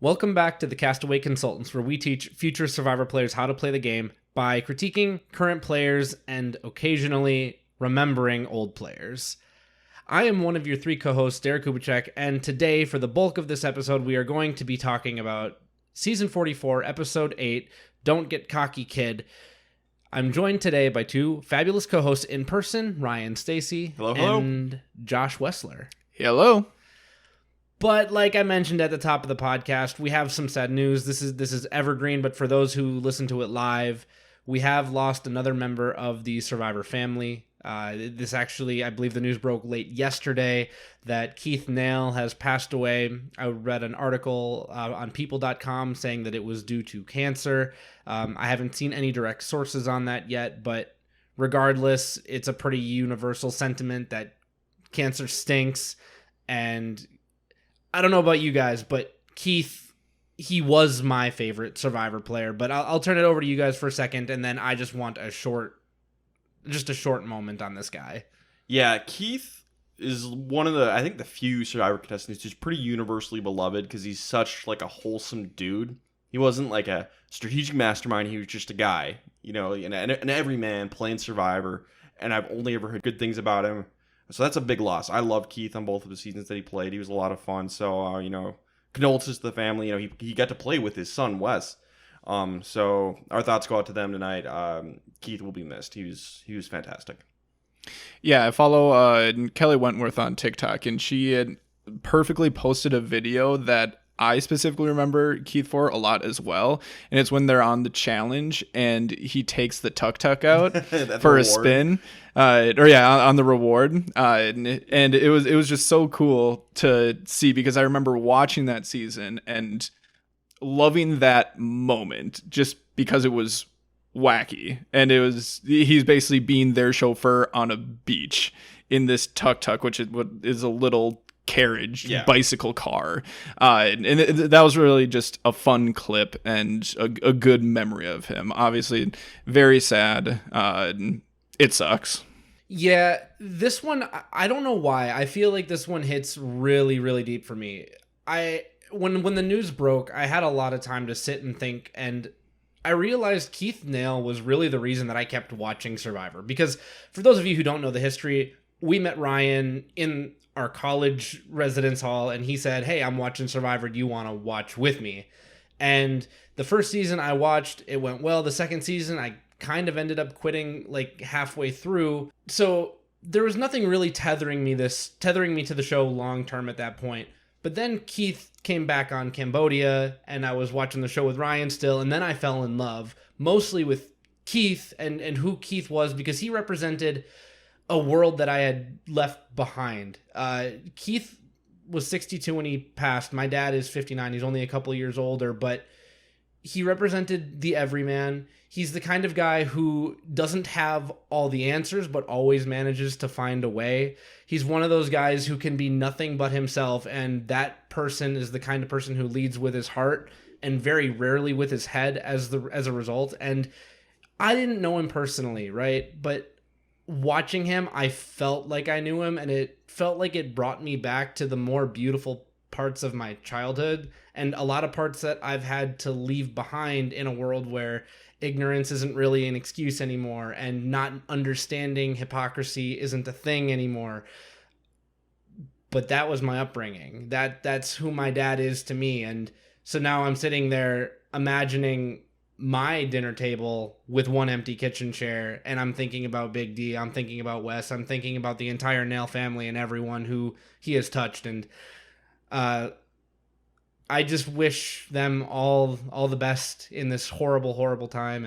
Welcome back to the Castaway Consultants, where we teach future Survivor players how to play the game by critiquing current players and occasionally remembering old players. I am one of your three co-hosts, Derek Kubicek, and today, for the bulk of this episode, we are going to be talking about Season 44, Episode 8, Don't Get Cocky Kid. I'm joined today by two fabulous co-hosts in person, Ryan Stacy and Josh Wessler. Hello. But like I mentioned at the top of the podcast, we have some sad news. This is evergreen, but for those who listen to it live, we have lost another member of the Survivor family. This actually, I believe the news broke late yesterday that Keith Nale has passed away. I read an article on people.com saying that it was due to cancer. I haven't seen any direct sources on that yet, but regardless, it's a pretty universal sentiment that cancer stinks. And I don't know about you guys, but Keith, he was my favorite Survivor player. But I'll turn it over to you guys for a second, and then I just want a short moment on this guy. Yeah, Keith is one of the few Survivor contestants who's pretty universally beloved because he's such like a wholesome dude. He wasn't like a strategic mastermind. He was just a guy, an everyman playing Survivor. And I've only ever heard good things about him. So that's a big loss. I love Keith on both of the seasons that he played. He was a lot of fun. So, condolences to the family. He got to play with his son, Wes. So our thoughts go out to them tonight. Keith will be missed. He was fantastic. Yeah, I follow Kelly Wentworth on TikTok, and she had perfectly posted a video that I specifically remember Keith for a lot as well. And it's when they're on the challenge and he takes the tuk-tuk out for a spin. On the reward. And it was just so cool to see because I remember watching that season and loving that moment just because it was wacky. And he's basically being their chauffeur on a beach in this tuk-tuk, which is a little carriage, bicycle car. And that was really just a fun clip and a good memory of him. Obviously, very sad. It sucks. Yeah, this one, I don't know why. I feel like this one hits really, really deep for me. When the news broke, I had a lot of time to sit and think, and I realized Keith Nale was really the reason that I kept watching Survivor. Because for those of you who don't know the history, we met Ryan in our college residence hall, and he said, "Hey, I'm watching Survivor. Do you want to watch with me?" And the first season I watched, it went well. The second season, I kind of ended up quitting like halfway through. So there was nothing really tethering me to the show long term at that point. But then Keith came back on Cambodia, and I was watching the show with Ryan still, and then I fell in love mostly with Keith and who Keith was, because he represented a world that I had left behind. Keith was 62 when he passed. My dad is 59. He's only a couple of years older, but he represented the everyman. He's the kind of guy who doesn't have all the answers, but always manages to find a way. He's one of those guys who can be nothing but himself, and that person is the kind of person who leads with his heart and very rarely with his head as a result. And I didn't know him personally, right? But watching him, I felt like I knew him, and it felt like it brought me back to the more beautiful parts of my childhood and a lot of parts that I've had to leave behind in a world where ignorance isn't really an excuse anymore and not understanding hypocrisy isn't a thing anymore. But that was my upbringing. That's who my dad is to me. And so now I'm sitting there imagining my dinner table with one empty kitchen chair, and I'm thinking about Big D, I'm thinking about Wes, I'm thinking about the entire Nale family and everyone who he has touched, and I just wish them all the best in this horrible, horrible time,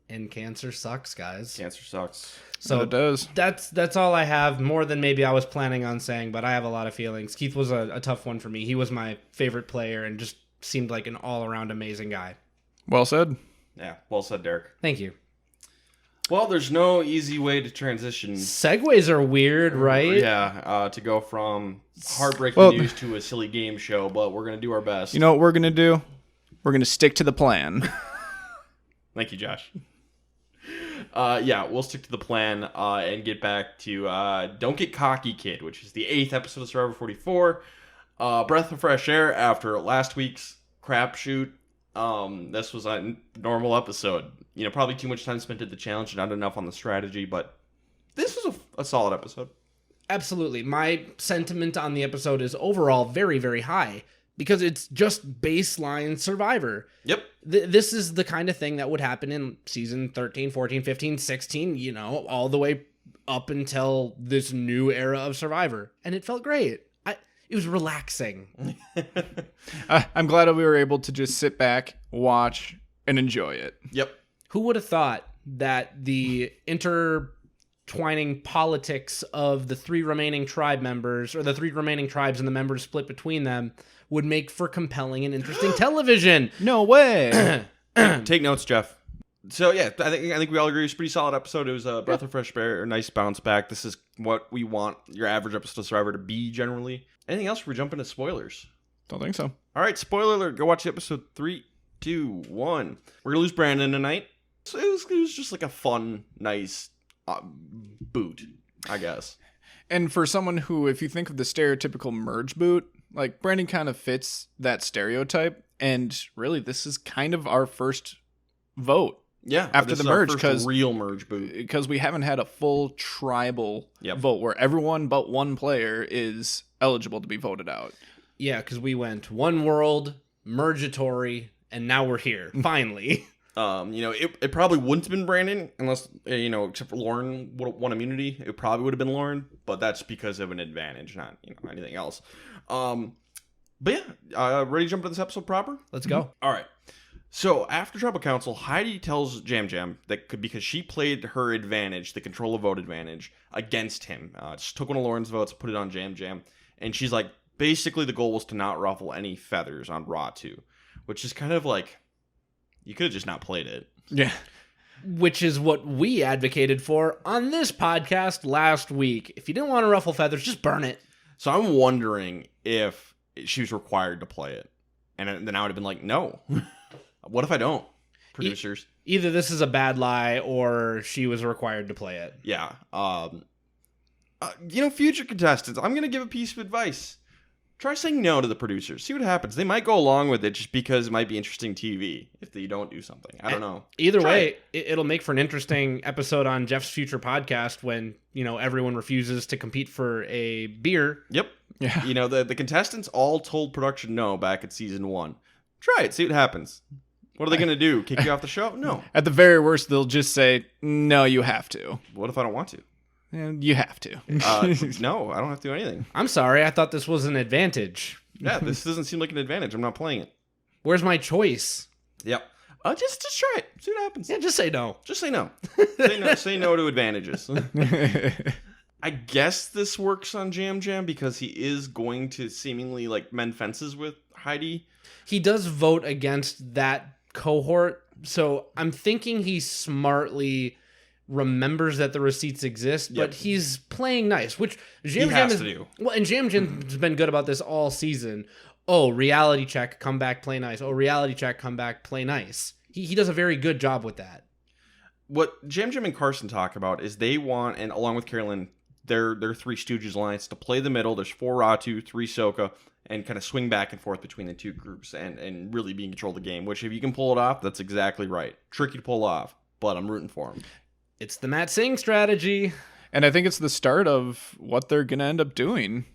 and cancer sucks, guys. Cancer sucks. So it does. That's all I have, more than maybe I was planning on saying, but I have a lot of feelings. Keith was a tough one for me. He was my favorite player and just seemed like an all-around amazing guy. Well said. Yeah, well said, Derek. Thank you. Well, there's no easy way to transition. Segues are weird, right? Yeah, to go from heartbreaking news to a silly game show, but we're going to do our best. You know what we're going to do? We're going to stick to the plan. Thank you, Josh. We'll stick to the plan and get back to Don't Get Cocky Kid, which is the 8th episode of Survivor 44. Breath of fresh air after last week's crapshoot. This was a normal episode. Probably too much time spent at the challenge, not enough on the strategy, but this was a solid episode. Absolutely. My sentiment on the episode is overall very, very high because it's just baseline Survivor. Yep. This is the kind of thing that would happen in season 13, 14, 15, 16, all the way up until this new era of Survivor. And it felt great. It was relaxing. I'm glad that we were able to just sit back, watch, and enjoy it. Yep. Who would have thought that the intertwining politics of the 3 remaining tribe members, or the 3 remaining tribes and the members split between them, would make for compelling and interesting television? No way. Take notes, Jeff. So yeah, I think we all agree it was a pretty solid episode. It was a breath of fresh air, a nice bounce back. This is what we want your average episode of Survivor to be generally. Anything else before we jump into spoilers? Don't think so. All right, spoiler alert. Go watch the episode 3, 2, 1. We're going to lose Brandon tonight. So it was just like a fun, nice boot, I guess. And for someone who, if you think of the stereotypical merge boot, like Brandon kind of fits that stereotype. And really, this is kind of our first vote. Yeah, after the merge, because real merge boot, because we haven't had a full tribal vote where everyone but one player is eligible to be voted out. Yeah, because we went one world, mergatory, and now we're here finally. It probably wouldn't have been Brandon unless except for Lauren would have won immunity. It probably would have been Lauren, but that's because of an advantage, not anything else. But yeah, ready to jump into this episode proper? Let's go. All right. So after Tribal Council, Heidi tells Jam Jam that because she played her advantage, the control of vote advantage, against him. Just took one of Lauren's votes, put it on Jam Jam. And she's like, basically the goal was to not ruffle any feathers on Raw 2. Which is kind of like, you could have just not played it. Yeah. Which is what we advocated for on this podcast last week. If you didn't want to ruffle feathers, just burn it. So I'm wondering if she was required to play it. And then I would have been like, no. What if I don't? Producers. Either this is a bad lie or she was required to play it. Yeah. Future contestants, I'm going to give a piece of advice. Try saying no to the producers. See what happens. They might go along with it just because it might be interesting TV if they don't do something. I don't know. Either way, it'll make for an interesting episode on Jeff's future podcast when, everyone refuses to compete for a beer. Yep. Yeah. The contestants all told production no back at season 1. Try it. See what happens. What are they going to do? Kick you off the show? No. At the very worst, they'll just say, no, you have to. What if I don't want to? You have to. No, I don't have to do anything. I'm sorry. I thought this was an advantage. Yeah, this doesn't seem like an advantage. I'm not playing it. Where's my choice? Yep. Just try it. See what happens. Yeah, just say no. Just say no. Say no to advantages. I guess this works on Jam Jam because he is going to seemingly mend fences with Heidi. He does vote against that cohort, so I'm thinking he smartly remembers that the receipts exist, but he's playing nice, which Jam Jam has to do. Well, and Jam Jam's been good about this all season. Oh, reality check, come back, play nice. Oh, reality check, come back, play nice. He does a very good job with that. What Jam Jam and Carson talk about is they want, and along with Carolyn, their Three Stooges alliance to play the middle. There's 4 Ratu, 3 Soka, and kind of swing back and forth between the two groups and really be in control of the game, which if you can pull it off, that's exactly right. Tricky to pull off, but I'm rooting for him. It's the Matt Singh strategy. And I think it's the start of what they're going to end up doing,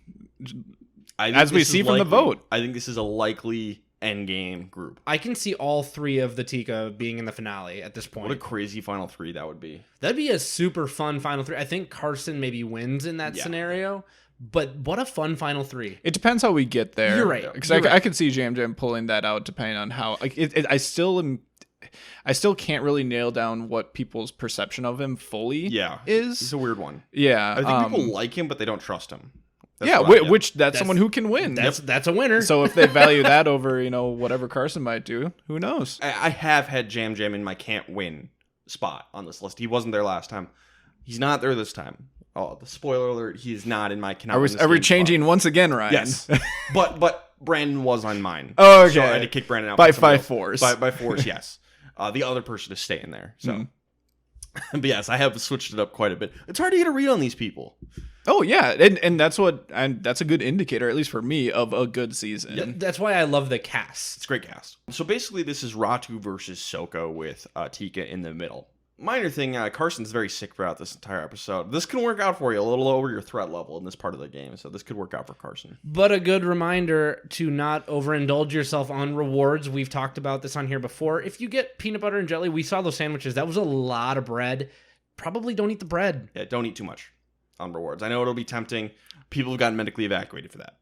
as we see from the vote. I think this is a likely endgame group. I can see all 3 of the Tika being in the finale at this point. What a crazy final 3 that would be. That'd be a super fun final 3. I think Carson maybe wins in that scenario. But what a fun final 3. It depends how we get there. You're right. Because I could see Jam Jam pulling that out depending on how. I still can't really nail down what people's perception of him fully is. It's a weird one. Yeah. I think people like him, but they don't trust him. That's someone who can win. That's a winner. So if they value that over, whatever Carson might do, who knows? I have had Jam Jam in my can't win spot on this list. He wasn't there last time. He's not there this time. Oh, the spoiler alert! He is not in my cannot win this game. Are we changing once again, Ryan? Yes, but Brandon was on mine. Oh, okay. So I had to kick Brandon out by force. By force, yes. The other person is staying there. So, but yes, I have switched it up quite a bit. It's hard to get a read on these people. Oh yeah, and that's a good indicator, at least for me, of a good season. That's why I love the cast. It's a great cast. So basically, this is Ratu versus Soko with Tika in the middle. Minor thing, Carson's very sick throughout this entire episode. This can work out for you a little over your threat level in this part of the game, so this could work out for Carson. But a good reminder to not overindulge yourself on rewards. We've talked about this on here before. If you get peanut butter and jelly, we saw those sandwiches. That was a lot of bread. Probably don't eat the bread. Yeah, don't eat too much on rewards. I know it'll be tempting. People have gotten medically evacuated for that.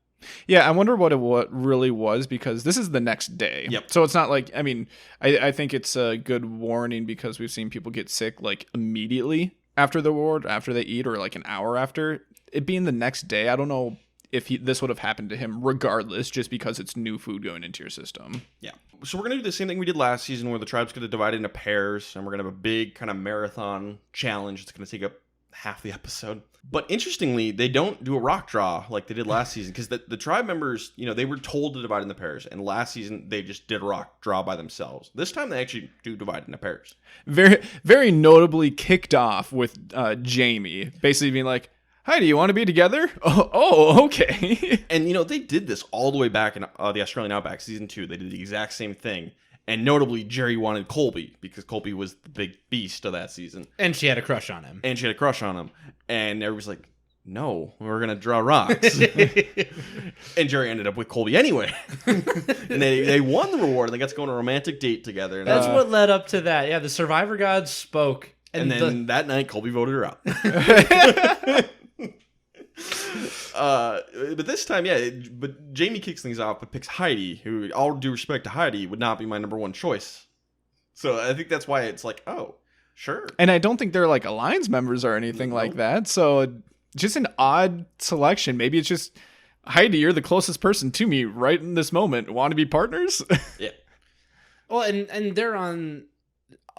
Yeah, I wonder what really was, because this is the next day. Yep. So it's not like, I mean, I think it's a good warning because we've seen people get sick like immediately after the reward, after they eat, or like an hour after. It being the next day, I don't know if this would have happened to him regardless, just because it's new food going into your system. Yeah. So we're going to do the same thing we did last season, where the tribe's going to divide into pairs, and we're going to have a big kind of marathon challenge that's going to take up half the episode. But interestingly, they don't do a rock draw like they did last season, because the tribe members, they were told to divide into pairs, and last season they just did a rock draw by themselves. This time they actually do divide into pairs. Very, very notably kicked off with Jamie basically being like, "Hi, do you want to be together?" Oh, okay. And they did this all the way back in the Australian Outback season 2. They did the exact same thing. And notably, Jerry wanted Colby because Colby was the big beast of that season. And she had a crush on him. And everybody's like, no, we're going to draw rocks. And Jerry ended up with Colby anyway. And they won the reward, and they got to go on a romantic date together. That's what led up to that. Yeah, the Survivor gods spoke. And then that night, Colby voted her out. But this time, but Jamie kicks things off, but picks Heidi, who, all due respect to Heidi, would not be my number one choice. So I think that's why it's like, oh, sure. And I don't think they're like Alliance members or anything like that. So just an odd selection. Maybe it's just, Heidi, you're the closest person to me right in this moment. Want to be partners? Yeah. Well, and they're on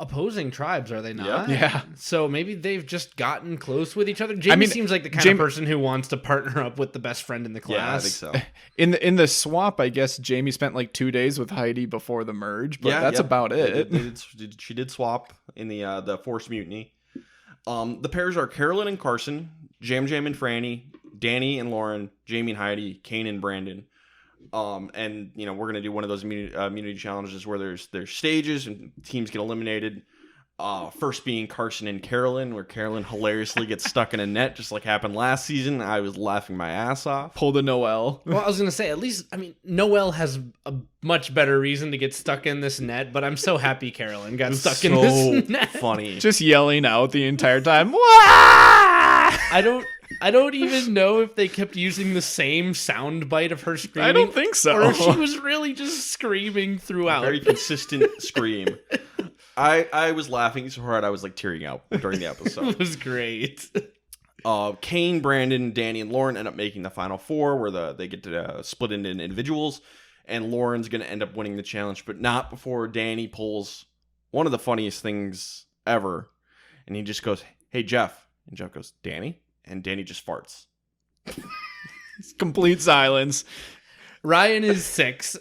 opposing tribes, are they not? Yeah. So maybe they've just gotten close with each other. Jamie seems like the kind of person who wants to partner up with the best friend in the class. Yeah, I think so. In the swap, I guess Jamie spent like 2 days with Heidi before the merge, but that's about it. She did swap in the Forced Mutiny. The pairs are Carolyn and Carson, Jam and Franny, Danny and Lauren, Jamie and Heidi, Kane and Brandon. And we're gonna do one of those immunity challenges where there's stages and teams get eliminated. First being Carson and Carolyn, where Carolyn hilariously gets stuck in a net, just like happened last season. I was laughing my ass off. Pull the Noelle. Well, I was gonna say, at least, Noelle has a much better reason to get stuck in this net, but I'm so happy Carolyn got stuck in this net. Funny, just yelling out the entire time. Wah! I don't even know if they kept using the same sound bite of her screaming. I don't think so. Or if she was really just screaming throughout. Very consistent scream. I was laughing so hard I was like tearing out during the episode. It was great. Kane, Brandon, Danny, and Lauren end up making the final four, where they get to split into individuals, and Lauren's going to end up winning the challenge, but not before Danny pulls one of the funniest things ever, and he just goes, "Hey, Jeff," and Jeff goes, "Danny?" And Danny just farts. Complete silence. Ryan is 6.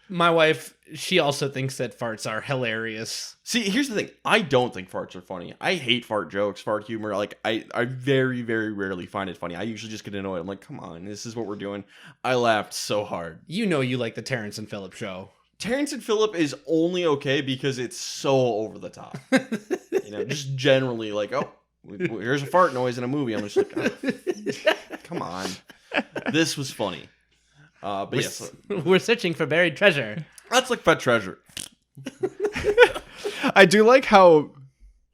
My wife, she also thinks that farts are hilarious. See, here's the thing. I don't think farts are funny. I hate fart jokes, fart humor. Like, I very, very rarely find it funny. I usually just get annoyed. I'm like, come on, this is what we're doing. I laughed so hard. You like the Terrence and Phillip show. Terrence and Phillip is only okay because it's so over the top. Just generally like, oh, here's a fart noise in a movie. I'm just like, oh, come on. This was funny. But yes, we're searching for buried treasure. That's like pet treasure. I do like how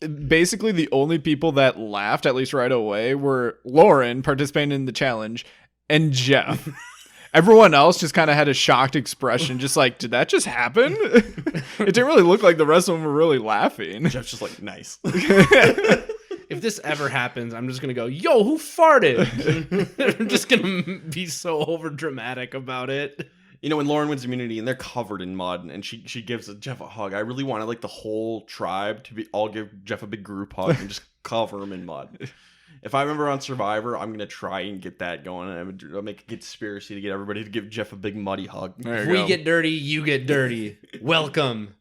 basically the only people that laughed, at least right away, were Lauren participating in the challenge and Jeff. Everyone else just kind of had a shocked expression, just like, did that just happen? It didn't really look like the rest of them were really laughing. Jeff's just like, nice. If this ever happens, I'm just going to go, yo, who farted? I'm just going to be so over dramatic about it. When Lauren wins immunity and they're covered in mud and she gives Jeff a hug, I really wanted like the whole tribe to all give Jeff a big group hug and just cover him in mud. If I remember on Survivor, I'm going to try and get that going. And I'll make a conspiracy to get everybody to give Jeff a big muddy hug. If we get dirty, you get dirty. Welcome.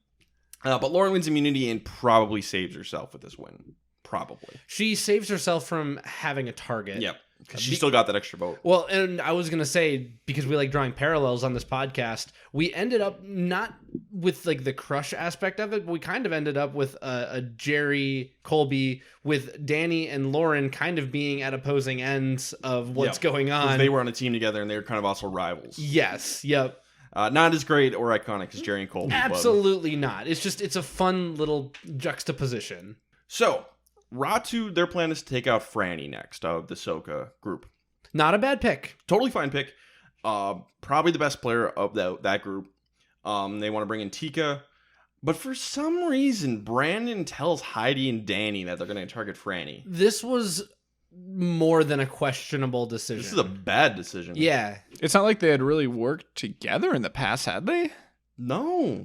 But Lauren wins immunity and probably saves herself with this win. Probably. She saves herself from having a target. Yep. Because she still got that extra vote. Well, and I was going to say, because we like drawing parallels on this podcast, we ended up not with like the crush aspect of it, but we kind of ended up with a Jerry Colby with Danny and Lauren kind of being at opposing ends of what's going on. They were on a team together and they were kind of also rivals. Yes. Yep. Not as great or iconic as Jerry and Colby. Absolutely not. It's a fun little juxtaposition. So, Ratu, their plan is to take out Franny next of the Soka group. Not a bad pick. Totally fine pick. Probably the best player of that group. They want to bring in Tika. But for some reason, Brandon tells Heidi and Danny that they're going to target Franny. This was more than a questionable decision. This is a bad decision. Yeah. It's not like they had really worked together in the past, had they? No.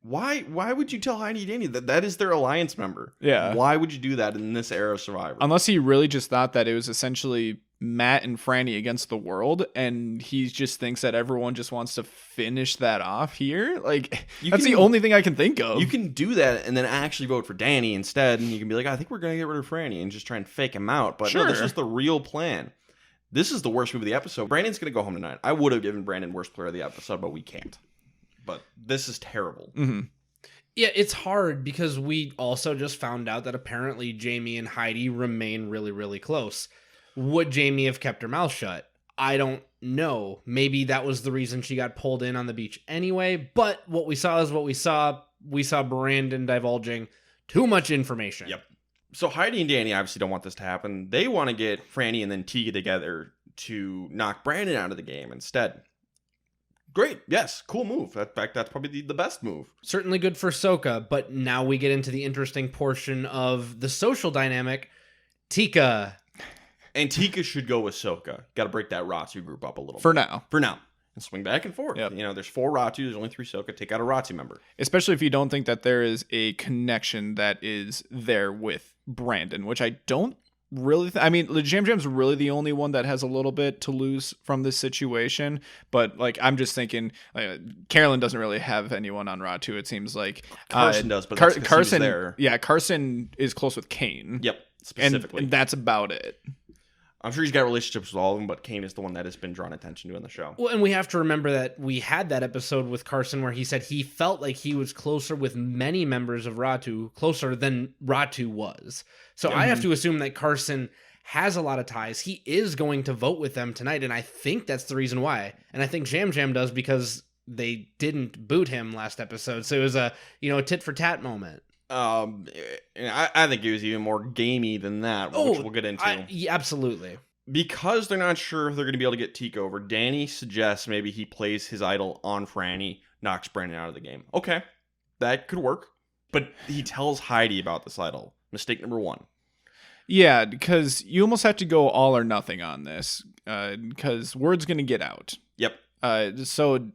Why would you tell Heidi and Danny that is their alliance member? Yeah. Why would you do that in this era of Survivor? Unless he really just thought that it was essentially Matt and Franny against the world, and he just thinks that everyone just wants to finish that off here. Like, that's the only thing I can think of. You can do that and then actually vote for Danny instead, and you can be like, I think we're going to get rid of Franny and just try and fake him out. But no, this was the real plan. This is the worst move of the episode. Brandon's going to go home tonight. I would have given Brandon worst player of the episode, but we can't. But this is terrible. Mm-hmm. Yeah, it's hard because we also just found out that apparently Jamie and Heidi remain really, really close. Would Jamie have kept her mouth shut? I don't know. Maybe that was the reason she got pulled in on the beach anyway. But what we saw is what we saw. We saw Brandon divulging too much information. Yep. So Heidi and Danny obviously don't want this to happen. They want to get Franny and then Tika together to knock Brandon out of the game instead. Great. Yes. Cool move. In fact, that's probably the best move. Certainly good for Soka, but now we get into the interesting portion of the social dynamic. Tika. And Tika should go with Soka. Got to break that Ratu group up a little For bit. now. For now. And swing back and forth. Yep. You know, there's 4 Ratu. There's only 3 Soka. Take out a Ratu member. Especially if you don't think that there is a connection that is there with Brandon, which I don't really I mean, Jam Jam's really the only one that has a little bit to lose from this situation, but like I'm just thinking Carolyn doesn't really have anyone on Ratu. It seems like Carson does, but that's 'cause he was Carson there. Yeah, Carson is close with Kane. Yep, specifically. And that's about it. I'm sure he's got relationships with all of them, but Kane is the one that has been drawn attention to in the show. Well, and we have to remember that we had that episode with Carson where he said he felt like he was closer with many members of Ratu, closer than Ratu was. So I have to assume that Carson has a lot of ties. He is going to vote with them tonight, and I think that's the reason why. And I think Jam Jam does because they didn't boot him last episode. So it was a tit for tat moment. I think it was even more gamey than that, which we'll get into. Yeah, absolutely. Because they're not sure if they're going to be able to get Tika over, Danny suggests maybe he plays his idol on Franny, knocks Brandon out of the game. Okay, that could work. But he tells Heidi about this idol. Mistake number 1. Yeah, because you almost have to go all or nothing on this, because word's going to get out. Yep. So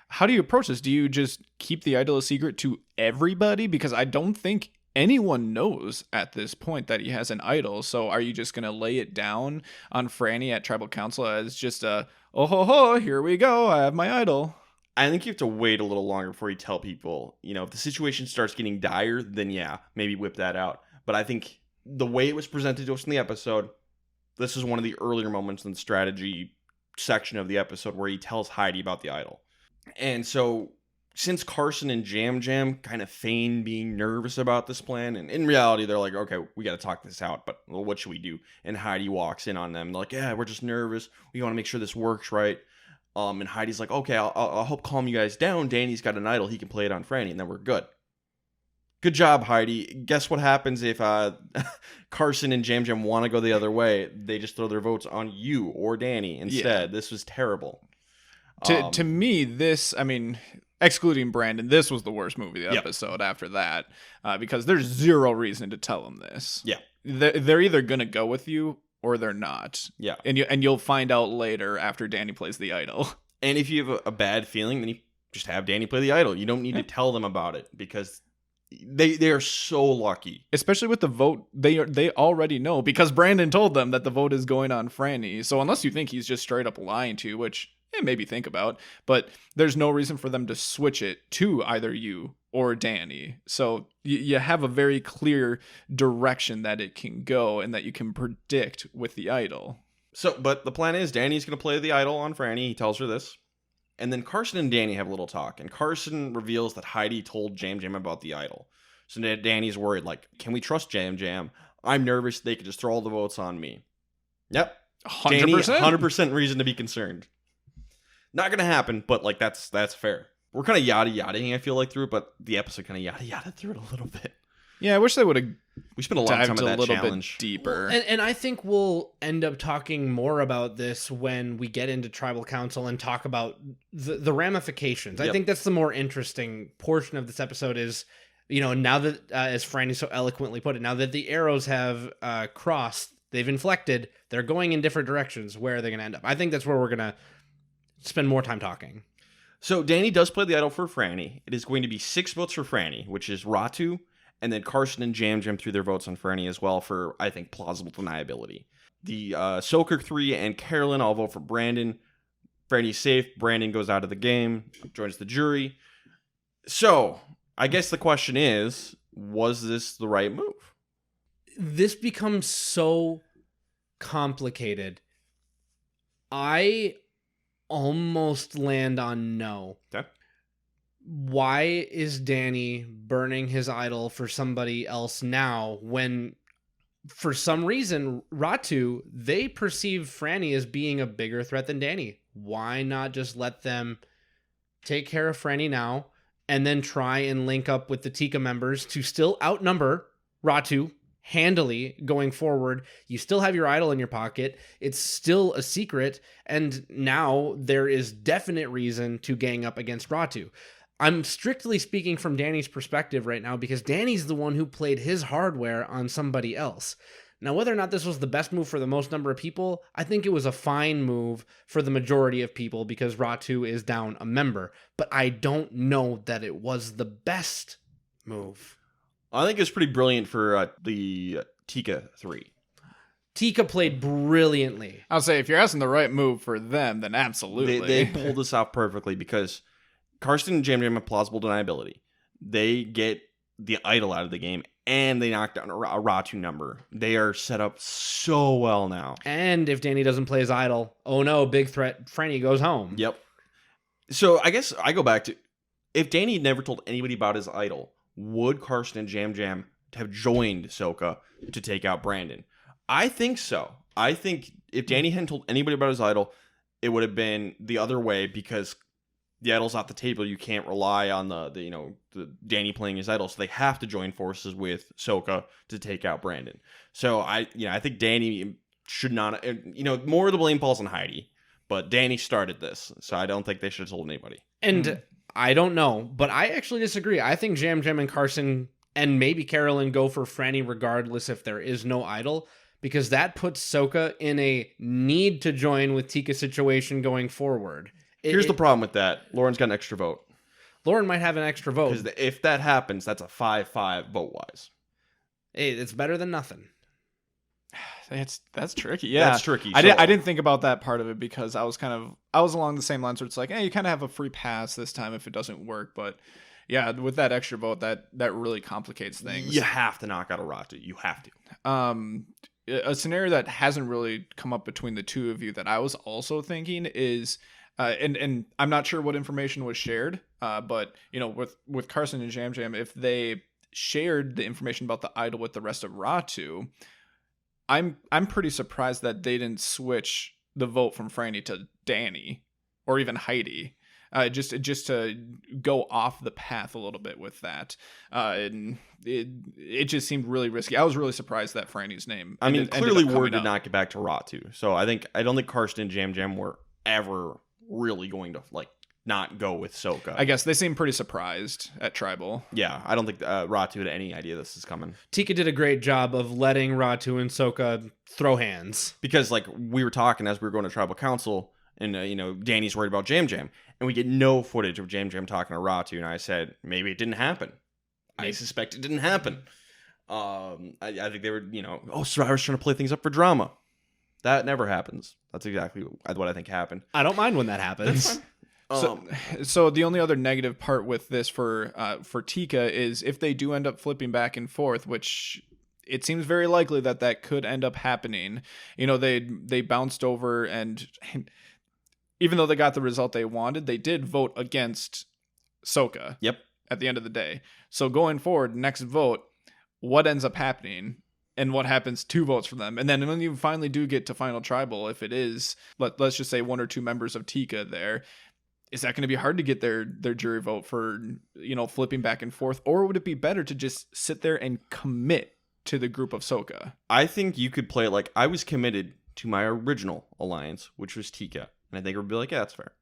how do you approach this? Do you just keep the idol a secret to everybody? Because I don't think anyone knows at this point that he has an idol. So are you just going to lay it down on Franny at Tribal Council as just a, oh ho ho, here we go, I have my idol? I think you have to wait a little longer before you tell people. You know, if the situation starts getting dire, then yeah, maybe whip that out. But I think the way it was presented to us in the episode, this is one of the earlier moments in the strategy section of the episode where he tells Heidi about the idol. And so since Carson and Jam Jam kind of feign being nervous about this plan, and in reality, they're like, okay, we got to talk this out, but well, what should we do? And Heidi walks in on them. They're like, yeah, we're just nervous. We want to make sure this works right. And Heidi's like, okay, I'll help calm you guys down. Danny's got an idol. He can play it on Franny, and then we're good. Good job, Heidi. Guess what happens if Carson and Jam Jam want to go the other way? They just throw their votes on you or Danny instead. Yeah. This was terrible. To me, this, I mean, excluding Brandon, this was the worst movie of the episode after that, because there's zero reason to tell them this. Yeah. They're either going to go with you or they're not. Yeah. And you'll find out later after Danny plays the idol. And if you have a bad feeling, then you just have Danny play the idol. You don't need to tell them about it because they are so lucky. Especially with the vote, they already know because Brandon told them that the vote is going on Franny. So unless you think he's just straight up lying to you, which maybe think about, but there's no reason for them to switch it to either you or Danny. So you have a very clear direction that it can go and that you can predict with the idol. So, but the plan is Danny's going to play the idol on Franny. He tells her this. And then Carson and Danny have a little talk. And Carson reveals that Heidi told Jam Jam about the idol. So Danny's worried, like, can we trust Jam Jam? I'm nervous they could just throw all the votes on me. Yep. 100%. Danny, 100% reason to be concerned. Not going to happen, but, like, that's fair. We're kind of yada-yadaing, I feel like, through it, but the episode kind of yada-yada through it a little bit. Yeah, I wish they would have We spent a lot of time dived on a that little challenge. bit deeper. And I think we'll end up talking more about this when we get into Tribal Council and talk about the ramifications. I Yep. think that's the more interesting portion of this episode is, you know, now that, as Franny so eloquently put it, now that the arrows have crossed, they've inflected, they're going in different directions. Where are they going to end up? I think that's where we're going to spend more time talking. So Danny does play the idol for Franny. It is going to be 6 votes for Franny, which is Ratu, and then Carson and Jam Jam threw their votes on Franny as well for, I think, plausible deniability. The Soker 3 and Carolyn all vote for Brandon. Franny's safe. Brandon goes out of the game, joins the jury. So, I guess the question is, was this the right move? This becomes so complicated. I almost land on no. Okay. Why is Danny burning his idol for somebody else now when, for some reason, Ratu, they perceive Franny as being a bigger threat than Danny? Why not just let them take care of Franny now and then try and link up with the Tika members to still outnumber Ratu handily going forward? You still have your idol in your pocket. It's still a secret. And now there is definite reason to gang up against Ratu. I'm strictly speaking from Danny's perspective right now because Danny's the one who played his hardware on somebody else. Now, whether or not this was the best move for the most number of people, I think it was a fine move for the majority of people because Ratu is down a member. But I don't know that it was the best move. I think it's pretty brilliant for the Tika 3. Tika played brilliantly. I'll say, if you're asking the right move for them, then absolutely. They pulled this off perfectly because Carson and Jam Jam have plausible deniability. They get the idol out of the game, and they knock down a Ratu number. They are set up so well now. And if Danny doesn't play his idol, oh no, big threat, Franny goes home. Yep. So I guess I go back to, if Danny had never told anybody about his idol, would Carson and Jam Jam have joined Soka to take out Brandon? I think so. I think if Danny hadn't told anybody about his idol, it would have been the other way because the idol's off the table. You can't rely on the Danny playing his idol, so they have to join forces with Soka to take out Brandon. So I think Danny should not. More of the blame falls on Heidi, but Danny started this, so I don't think they should have told anybody. And I don't know, but I actually disagree. I think Jam Jam and Carson and maybe Carolyn go for Franny regardless if there is no idol, because that puts Soka in a need to join with Tika situation going forward. Here's the problem with that. Lauren's got an extra vote. Lauren might have an extra vote. Because if that happens, that's a 5-5 vote-wise. Hey, it's better than nothing. That's tricky. Yeah, that's tricky. I didn't think about that part of it because I was along the same lines where it's like, hey, you kind of have a free pass this time if it doesn't work. But yeah, with that extra vote, that really complicates things. You have to knock out a Ratu. You have to. A scenario that hasn't really come up between the two of you that I was also thinking is, and I'm not sure what information was shared, but with Carson and Jam Jam, if they shared the information about the idol with the rest of Ratu, I'm pretty surprised that they didn't switch the vote from Franny to Danny or even Heidi, just to go off the path a little bit with that. And it just seemed really risky. I was really surprised that Franny's name. Clearly word did not get back to Ratu, so I don't think Carson and Jam Jam were ever really going to not go with Soka. I guess they seem pretty surprised at Tribal. Yeah, I don't think Ratu had any idea this is coming. Tika did a great job of letting Ratu and Soka throw hands. Because we were talking as we were going to Tribal Council, and Danny's worried about Jam Jam, and we get no footage of Jam Jam talking to Ratu, and I said, maybe it didn't happen. I suspect it didn't happen. I think they were, Survivor's trying to play things up for drama. That never happens. That's exactly what I think happened. I don't mind when that happens. That's fine. So the only other negative part with this for Tika is if they do end up flipping back and forth, which it seems very likely that could end up happening. They bounced over, and even though they got the result they wanted, they did vote against Sokka. Yep. At the end of the day. So going forward, next vote, what ends up happening? And what happens 2 votes for them. And then when you finally do get to final tribal, if it is, let's just say 1 or 2 members of Tika there, is that going to be hard to get their jury vote for, flipping back and forth? Or would it be better to just sit there and commit to the group of Sokka? I think you could play it like I was committed to my original alliance, which was Tika. And I think it would be like, yeah, that's fair.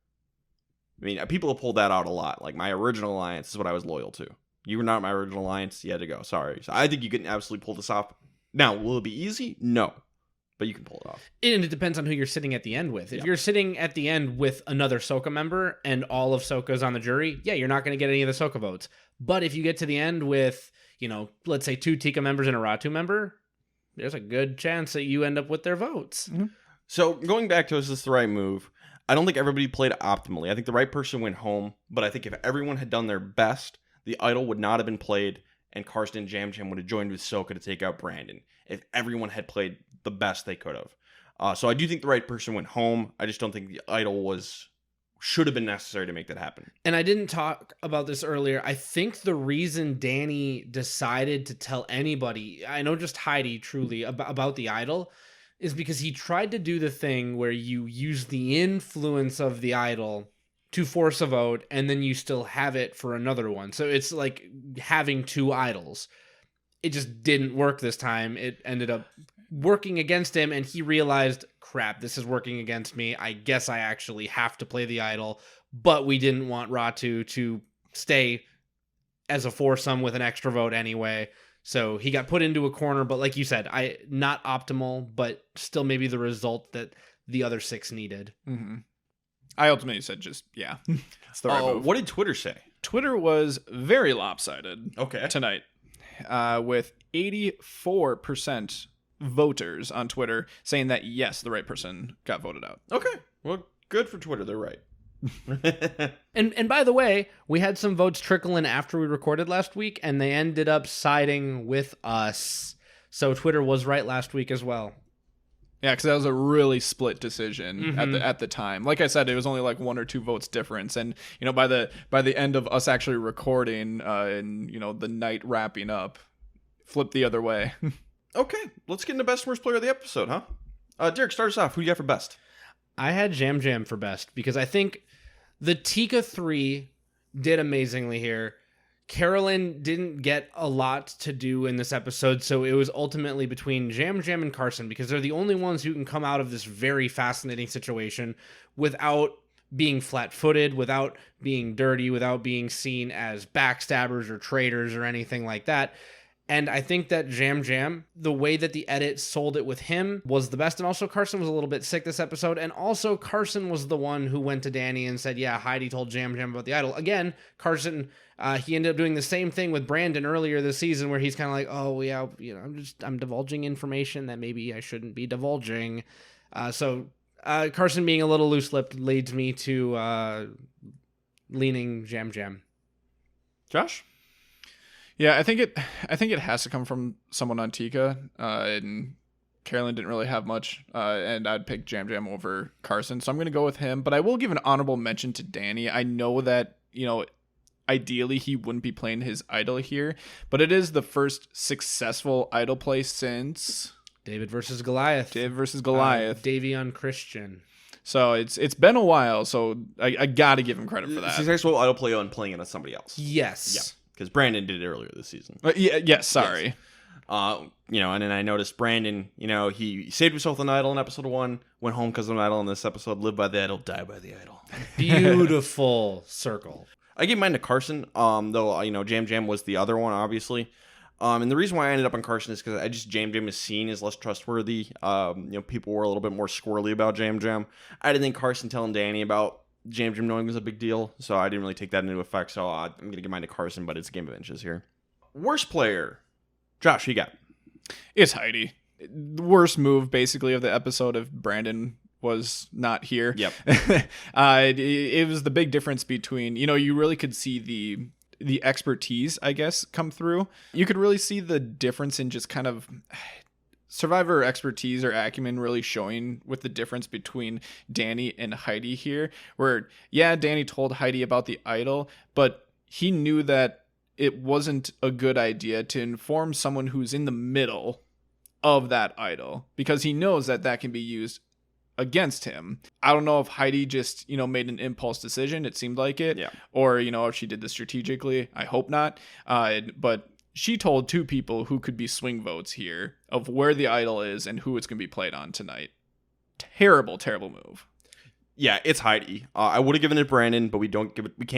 I mean, people have pulled that out a lot. Like, my original alliance is what I was loyal to. You were not my original alliance. You had to go. Sorry. So I think you can absolutely pull this off. Now, will it be easy? No. But you can pull it off. And it depends on who you're sitting at the end with. If you're sitting at the end with another Sokka member and all of Sokka's on the jury, yeah, you're not going to get any of the Sokka votes. But if you get to the end with, let's say 2 Tika members and a Ratu member, there's a good chance that you end up with their votes. Mm-hmm. So going back to, is this the right move? I don't think everybody played optimally. I think the right person went home. But I think if everyone had done their best, the idol would not have been played, and Carson and Jam Jam would have joined with Sokka to take out Brandon if everyone had played the best they could have. So I do think the right person went home. I just don't think the idol should have been necessary to make that happen. And I didn't talk about this earlier. I think the reason Danny decided to tell anybody, I know just Heidi truly, about the idol, is because he tried to do the thing where you use the influence of the idol to force a vote, and then you still have it for another one. So it's like having 2 idols. It just didn't work this time. It ended up working against him, and he realized, crap, this is working against me. I guess I actually have to play the idol. But we didn't want Ratu to stay as a foursome with an extra vote anyway. So he got put into a corner, but like you said, not optimal, but still maybe the result that the other 6 needed. Mm-hmm. I ultimately said it's the right move. What did Twitter say? Twitter was very lopsided tonight, with 84% voters on Twitter saying that, yes, the right person got voted out. Okay. Well, good for Twitter. They're right. And by the way, we had some votes trickle in after we recorded last week, and they ended up siding with us. So Twitter was right last week as well. Yeah, because that was a really split decision at the time. Like I said, it was only like 1 or 2 votes difference, and by the end of us actually recording and the night wrapping up, flipped the other way. Okay, let's get into best and worst player of the episode, huh? Derek, start us off. Who do you got for best? I had Jam Jam for best because I think the Tika 3 did amazingly here. Carolyn didn't get a lot to do in this episode, so it was ultimately between Jam Jam and Carson because they're the only ones who can come out of this very fascinating situation without being flat-footed, without being dirty, without being seen as backstabbers or traitors or anything like that. And I think that Jam Jam, the way that the edit sold it with him was the best. And also Carson was a little bit sick this episode. And also Carson was the one who went to Danny and said, yeah, Heidi told Jam Jam about the idol. Again, Carson, he ended up doing the same thing with Brandon earlier this season where he's kind of like, oh yeah, I'm divulging information that maybe I shouldn't be divulging. So Carson being a little loose-lipped leads me to leaning Jam Jam. Josh? Yeah, I think it has to come from someone on Tika, and Carolyn didn't really have much, and I'd pick Jam Jam over Carson, so I'm going to go with him, but I will give an honorable mention to Danny. I know that, ideally he wouldn't be playing his idol here, but it is the first successful idol play since... David versus Goliath. Davion Christian. So it's been a while, so I got to give him credit for that. Successful idol play on playing it on somebody else. Yes. Yeah. Because Brandon did it earlier this season. Sorry. Yes. And then I noticed Brandon, he saved himself an idol in episode 1, went home because of an idol in this episode, lived by the idol, die by the idol. Beautiful circle. I gave mine to Carson, though, Jam Jam was the other one, obviously. And the reason why I ended up on Carson is because Jam Jam is seen as less trustworthy. People were a little bit more squirrely about Jam Jam. I didn't think Carson telling Danny about Jam Jam knowing was a big deal, so I didn't really take that into effect, so I'm going to give mine to Carson, but it's a game of inches here. Worst player. Josh, who you got? It's Heidi. The worst move, basically, of the episode of Brandon was not here. Yep. It was the big difference between, you really could see the expertise, I guess, come through. You could really see the difference in just kind of Survivor expertise or acumen really showing with the difference between Danny and Heidi here, where, yeah, Danny told Heidi about the idol, but he knew that it wasn't a good idea to inform someone who's in the middle of that idol, because he knows that that can be used against him. I don't know if Heidi just, made an impulse decision. It seemed like it. Yeah. Or, if she did this strategically. I hope not. But she told two people who could be swing votes here of where the idol is and who it's going to be played on tonight. Terrible, terrible move. Yeah, it's Heidi. I would have given it to Brandon, but we can't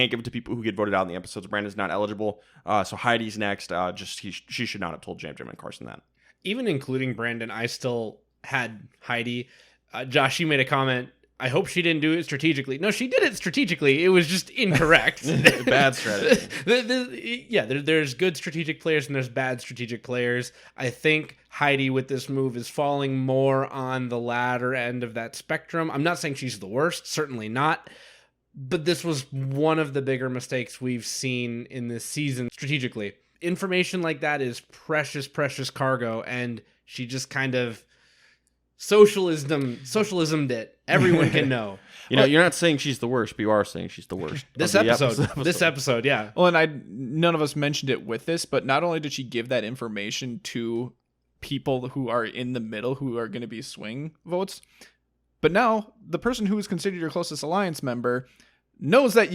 give it to people who get voted out in the episodes. Brandon's not eligible. So Heidi's next. She should not have told Jam and Carson that. Even including Brandon, I still had Heidi. Josh, you made a comment. I hope she didn't do it strategically. No, she did it strategically. It was just incorrect. Bad strategy. There's good strategic players and there's bad strategic players. I think Heidi with this move is falling more on the latter end of that spectrum. I'm not saying she's the worst, certainly not. But this was one of the bigger mistakes we've seen in this season strategically. Information like that is precious, precious cargo, and she just kind of socialism it. Everyone can know. You're not saying she's the worst, but you are saying she's the worst. This episode, yeah. Well, and none of us mentioned it with this, but not only did she give that information to people who are in the middle, who are going to be swing votes, but now the person who is considered your closest alliance member knows that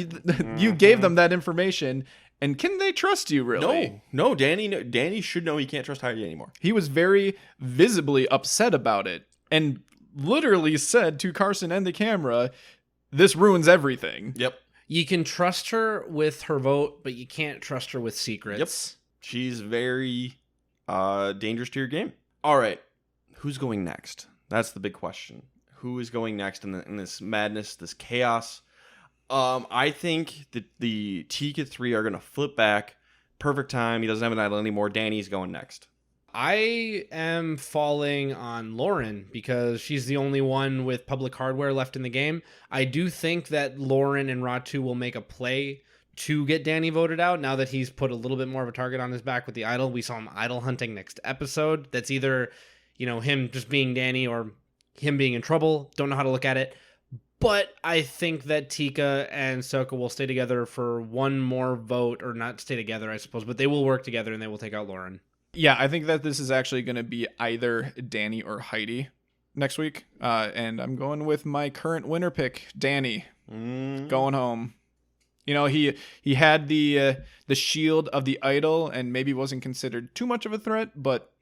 you gave them that information. And can they trust you, really? No. Danny should know he can't trust Heidi anymore. He was very visibly upset about it and literally said to Carson and the camera, this ruins everything. Yep. You can trust her with her vote, but you can't trust her with secrets. Yep. She's very dangerous to your game. All right. Who's going next? That's the big question. Who is going next in this madness, this chaos? I think that the Tika 3 are going to flip back. Perfect time. He doesn't have an idol anymore. Danny's going next. I am falling on Lauren because she's the only one with public hardware left in the game. I do think that Lauren and Ratu will make a play to get Danny voted out now that he's put a little bit more of a target on his back with the idol. We saw him idol hunting next episode. That's either, him just being Danny or him being in trouble. Don't know how to look at it. But I think that Tika and Soka will stay together for one more vote, or not stay together, I suppose, but they will work together and they will take out Lauren. Yeah, I think that this is actually going to be either Danny or Heidi next week. And I'm going with my current winner pick, Danny, going home. He had the shield of the idol and maybe wasn't considered too much of a threat, but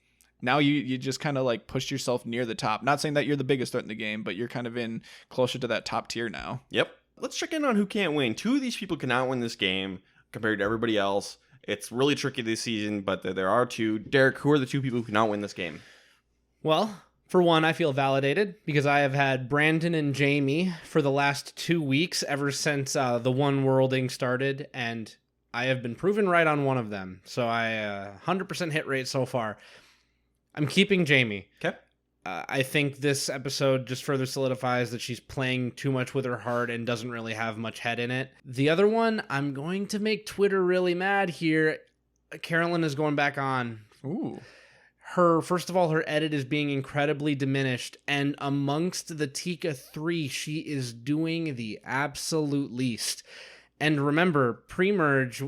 now you just kind of like pushed yourself near the top. Not saying that you're the biggest threat in the game, but you're kind of in closer to that top tier now. Yep. Let's check in on who can't win. Two of these people cannot win this game compared to everybody else. It's really tricky this season, but there are two. Derek, who are the two people who cannot win this game? Well, for one, I feel validated because I have had Brandon and Jamie for the last 2 weeks ever since the one worlding started, and I have been proven right on one of them. So I 100% hit rate so far. I'm keeping Jamie. Okay. I think this episode just further solidifies that she's playing too much with her heart and doesn't really have much head in it. The other one, I'm going to make Twitter really mad here. Carolyn is going back on. Ooh. First of all, her edit is being incredibly diminished. And amongst the Tika 3, she is doing the absolute least. And remember, pre-merge,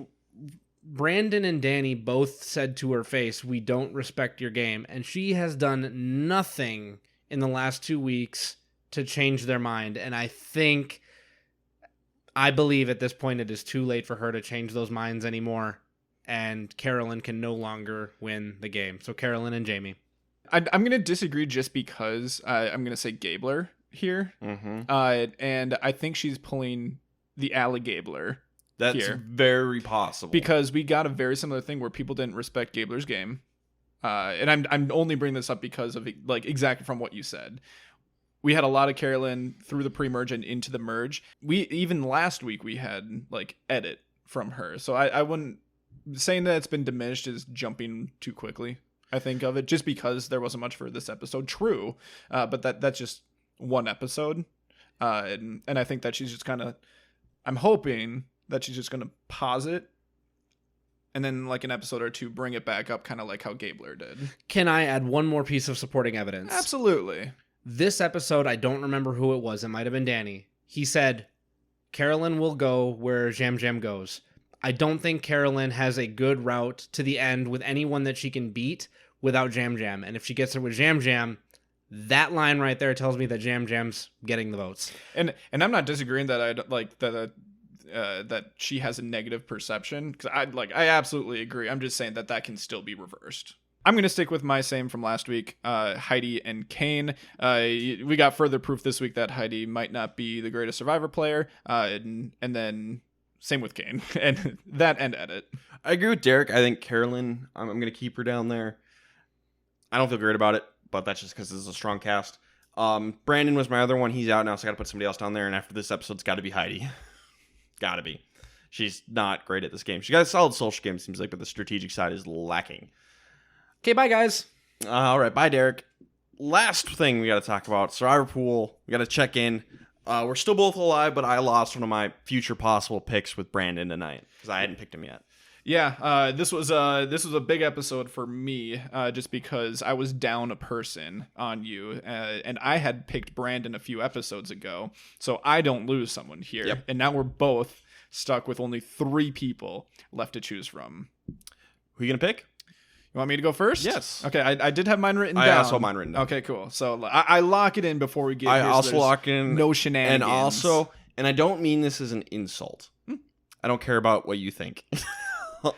Brandon and Danny both said to her face, "We don't respect your game." And she has done nothing in the last 2 weeks to change their mind. And I believe at this point it is too late for her to change those minds anymore. And Carolyn can no longer win the game. So Carolyn and Jamie. I'm going to disagree just because I'm going to say Gabler here. Mm-hmm. And I think she's pulling the Allie Gabler. That's here. Very possible. Because we got a very similar thing where people didn't respect Gabler's game. And I'm only bringing this up because of like exactly from what you said. We had a lot of Carolyn through the pre-merge and into the merge. Even last week we had like edit from her. So I wouldn't saying that it's been diminished is jumping too quickly. I think of it just because there wasn't much for this episode. True. But that's just one episode. And I think that she's just I'm hoping that she's just going to pause it. And then like an episode or two, bring it back up, kind of like how Gabler did. Can I add one more piece of supporting evidence? Absolutely. This episode, I don't remember who it was. It might have been Danny. He said, Carolyn will go where Jam Jam goes. I don't think Carolyn has a good route to the end with anyone that she can beat without Jam Jam. And if she gets there with Jam Jam, that line right there tells me that Jam Jam's getting the votes. And I'm not disagreeing that I'd like that she has a negative perception, because I absolutely agree. I'm just saying that can still be reversed. I'm going to stick with my same from last week, Heidi and Kane. We got further proof this week that Heidi might not be the greatest Survivor player, and then same with Kane, and that and edit. I agree with Derek. I think Carolyn, I'm going to keep her down there. I don't feel great about it, but that's just because this is a strong cast. Brandon was my other one. He's out now, so I got to put somebody else down there, and after this episode, it's got to be Heidi. Got to be. She's not great at this game. She got a solid social game, seems like, but the strategic side is lacking. Okay, bye, guys. All right, bye, Derek. Last thing we got to talk about, Survivor Pool. We got to check in. We're still both alive, but I lost one of my future possible picks with Brandon tonight because I hadn't picked him yet. Yeah, this was a big episode for me, just because I was down a person on you, and I had picked Brandon a few episodes ago, so I don't lose someone here. Yep. And now we're both stuck with only 3 people left to choose from. Who are you gonna pick? You want me to go first? Yes. Okay, I did have mine written down. I also have mine written down. Okay, cool. So I lock it in before we get here. I also lock in. No shenanigans. And I don't mean this as an insult. I don't care about what you think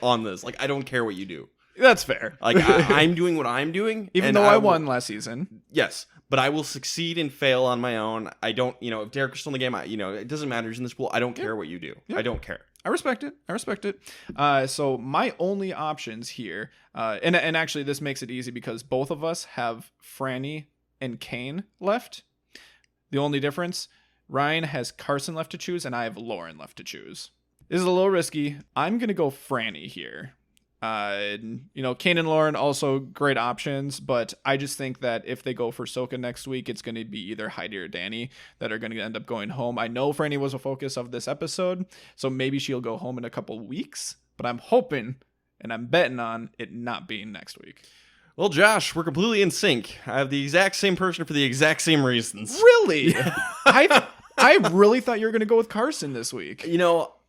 on this. Like, I don't care what you do. That's fair. Like, I'm doing what I'm doing. Even though I won last season. Yes, but I will succeed and fail on my own. I don't, if Derek is still in the game, it doesn't matter. He's in this pool. I don't care what you do. I don't care. I respect it. So my only options here, and actually this makes it easy because both of us have Franny and Kane left. The only difference, Ryan has Carson left to choose, and I have Lauren left to choose. This is a little risky. I'm going to go Franny here. Kane and Lauren, also great options, but I just think that if they go for Soka next week, it's going to be either Heidi or Danny that are going to end up going home. I know Franny was a focus of this episode, so maybe she'll go home in a couple weeks, but I'm hoping and I'm betting on it not being next week. Well, Josh, we're completely in sync. I have the exact same person for the exact same reasons. Really? I really thought you were going to go with Carson this week.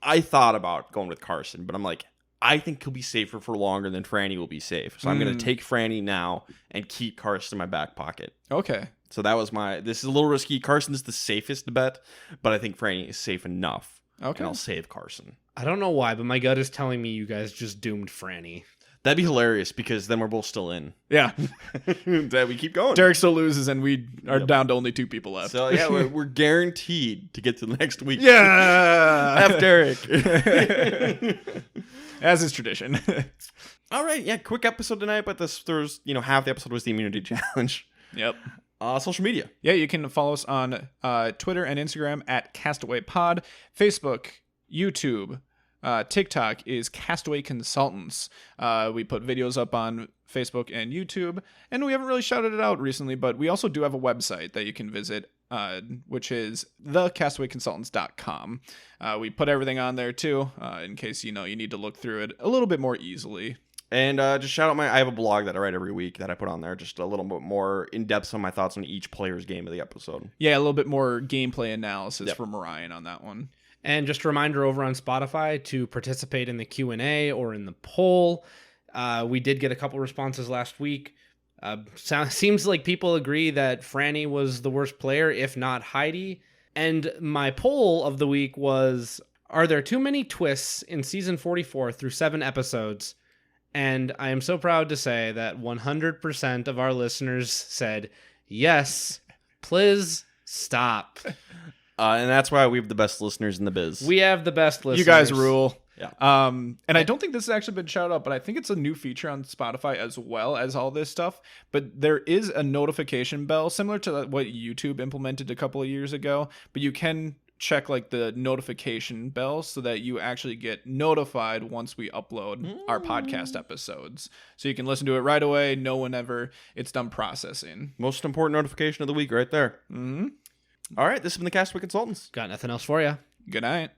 I thought about going with Carson, but I'm like, I think he'll be safer for longer than Franny will be safe. So I'm going to take Franny now and keep Carson in my back pocket. Okay. So that was this is a little risky. Carson is the safest bet, but I think Franny is safe enough. Okay. And I'll save Carson. I don't know why, but my gut is telling me you guys just doomed Franny. That'd be hilarious because then we're both still in. Yeah. We keep going. Derek still loses and we are down to only 2 people left. So yeah, we're guaranteed to get to the next week. Yeah. F Derek. As is tradition. All right. Yeah. Quick episode tonight, but there's half the episode was the immunity challenge. Yep. Social media. Yeah, you can follow us on Twitter and Instagram at Castaway Pod, Facebook, YouTube, TikTok is Castaway Consultants. We put videos up on Facebook and YouTube, and we haven't really shouted it out recently, but we also do have a website that you can visit, which is thecastawayconsultants.com. We put everything on there too, in case you need to look through it a little bit more easily. And just shout out I have a blog that I write every week that I put on there, just a little bit more in depth on my thoughts on each player's game of the episode. Yeah, a little bit more gameplay analysis from Ryan on that one. And just a reminder over on Spotify to participate in the Q&A or in the poll. We did get a couple responses last week. Seems like people agree that Franny was the worst player, if not Heidi. And my poll of the week was, are there too many twists in season 44 through 7 episodes? And I am so proud to say that 100% of our listeners said, yes, please stop. And that's why we have the best listeners in the biz. We have the best listeners. You guys rule. Yeah. And I don't think this has actually been shouted out, but I think it's a new feature on Spotify as well as all this stuff. But there is a notification bell similar to what YouTube implemented a couple of years ago. But you can check like the notification bell so that you actually get notified once we upload our podcast episodes. So you can listen to it right away, know whenever it's done processing. Most important notification of the week right there. Mm-hmm. All right, this has been the Castaway Consultants. Got nothing else for you. Good night.